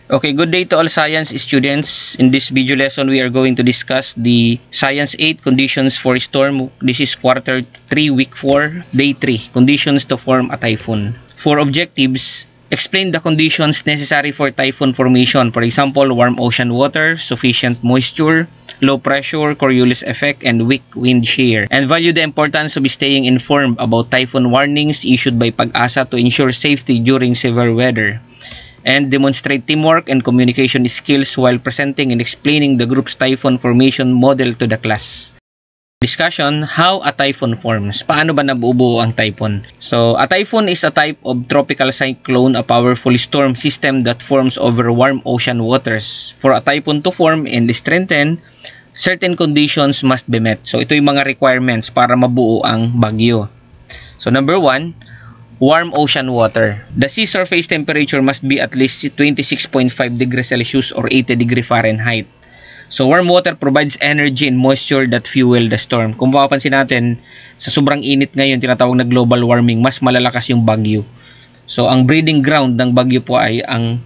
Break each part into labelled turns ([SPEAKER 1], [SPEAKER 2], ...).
[SPEAKER 1] Okay, good day to all science students. In this video lesson, we are going to discuss the Science 8 conditions for storm. This is quarter 3, week 4, day 3, conditions to form a typhoon. For objectives, explain the conditions necessary for typhoon formation. For example, warm ocean water, sufficient moisture, low pressure, Coriolis effect, and weak wind shear. And value the importance of staying informed about typhoon warnings issued by Pag-asa to ensure safety during severe weather. And demonstrate teamwork and communication skills while presenting and explaining the group's typhoon formation model to the class. Discussion, how a typhoon forms. Paano ba nabubuo ang typhoon? So, a typhoon is a type of tropical cyclone, a powerful storm system that forms over warm ocean waters. For a typhoon to form and strengthen, certain conditions must be met. So, ito yung mga requirements para mabuo ang bagyo. So, number 1, warm ocean water. The sea surface temperature must be at least 26.5 degrees Celsius or 80 degrees Fahrenheit. So, warm water provides energy and moisture that fuel the storm. Kung mapapansin natin, sa sobrang init ngayon, tinatawag na global warming, mas malalakas yung bagyo. So, ang breeding ground ng bagyo po ay ang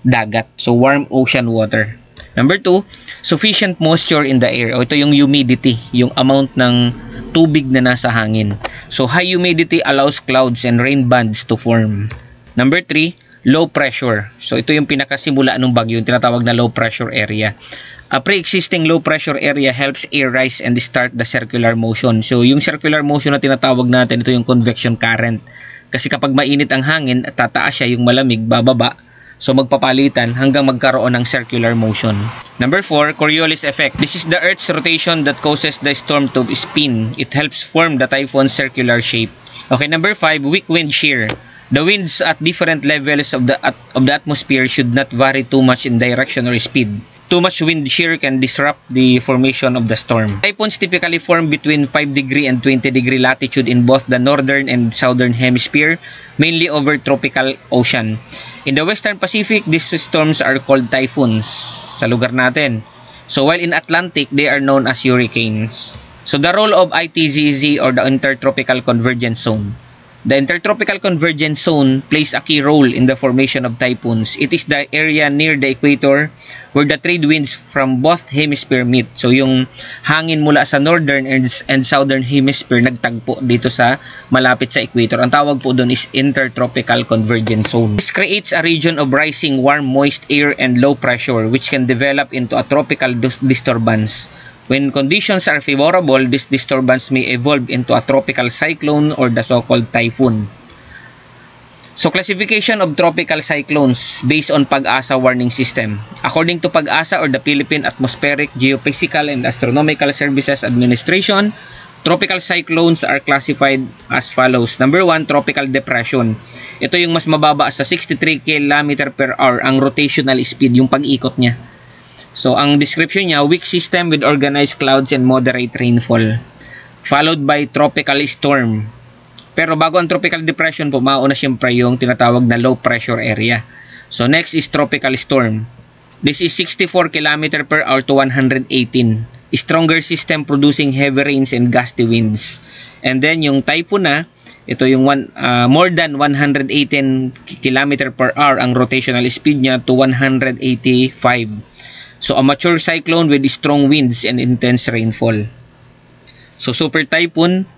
[SPEAKER 1] dagat. So, warm ocean water. Number 2, sufficient moisture in the air. O, ito yung humidity, yung amount ng tubig na nasa hangin. So, high humidity allows clouds and rain bands to form. Number 3, low pressure. So, ito yung pinakasimula ng bagyo, yung tinatawag na low pressure area. A pre-existing low pressure area helps air rise and start the circular motion. So, yung circular motion na tinatawag natin, ito yung convection current. Kasi kapag mainit ang hangin, tataas siya, yung malamig, bababa. So, magpapalitan hanggang magkaroon ng circular motion. Number 4, Coriolis effect. This is the Earth's rotation that causes the storm to spin. It helps form the typhoon's circular shape. Okay, number 5, weak wind shear. The winds at different levels of the atmosphere should not vary too much in direction or speed. Too much wind shear can disrupt the formation of the storm. Typhoons typically form between 5 degree and 20 degree latitude in both the northern and southern hemisphere, mainly over tropical ocean. In the Western Pacific, these storms are called typhoons sa lugar natin. So while in Atlantic, they are known as hurricanes. So the role of ITZZ or the Intertropical Convergence Zone. The Intertropical Convergence Zone plays a key role in the formation of typhoons. It is the area near the equator where the trade winds from both hemispheres meet. So yung hangin mula sa northern and southern hemisphere nagtagpo dito sa malapit sa equator. Ang tawag po doon is Intertropical Convergence Zone. This creates a region of rising warm moist air and low pressure which can develop into a tropical disturbance. When conditions are favorable, this disturbance may evolve into a tropical cyclone or the so-called typhoon. So, classification of tropical cyclones based on Pag-asa warning system. According to Pag-asa or the Philippine Atmospheric, Geophysical and Astronomical Services Administration, tropical cyclones are classified as follows. Number 1, tropical depression. Ito yung mas mababa sa 63 km per hour ang rotational speed, yung pag-ikot niya. So, ang description niya, weak system with organized clouds and moderate rainfall. Followed by tropical storm. Pero bago ang tropical depression po, mauna siyempre yung tinatawag na low pressure area. So, next is tropical storm. This is 64 km per hour to 118. Stronger system producing heavy rains and gusty winds. And then, yung typhoon na, ito yung more than 118 km per hour ang rotational speed niya to 185. So, a mature cyclone with strong winds and intense rainfall. So, super typhoon,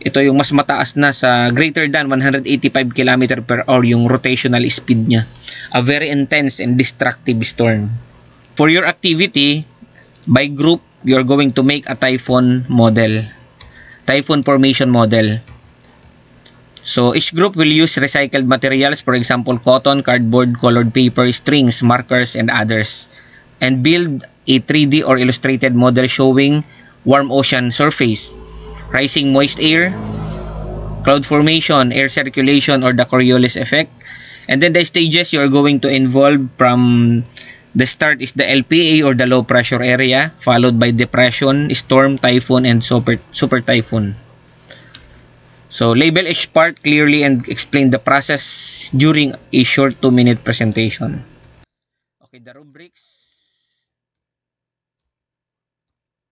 [SPEAKER 1] ito yung mas mataas na sa greater than 185 km per hour yung rotational speed niya. A very intense and destructive storm. For your activity, by group, you're going to make a typhoon model. Typhoon formation model. So, each group will use recycled materials, for example, cotton, cardboard, colored paper, strings, markers, and others. And build a 3D or illustrated model showing warm ocean surface, rising moist air, cloud formation, air circulation, or the Coriolis effect. And then the stages you are going to involve from the start is the LPA or the low pressure area, followed by depression, storm, typhoon, and super typhoon. So, label each part clearly and explain the process during a short 2-minute presentation. Okay, the rubrics.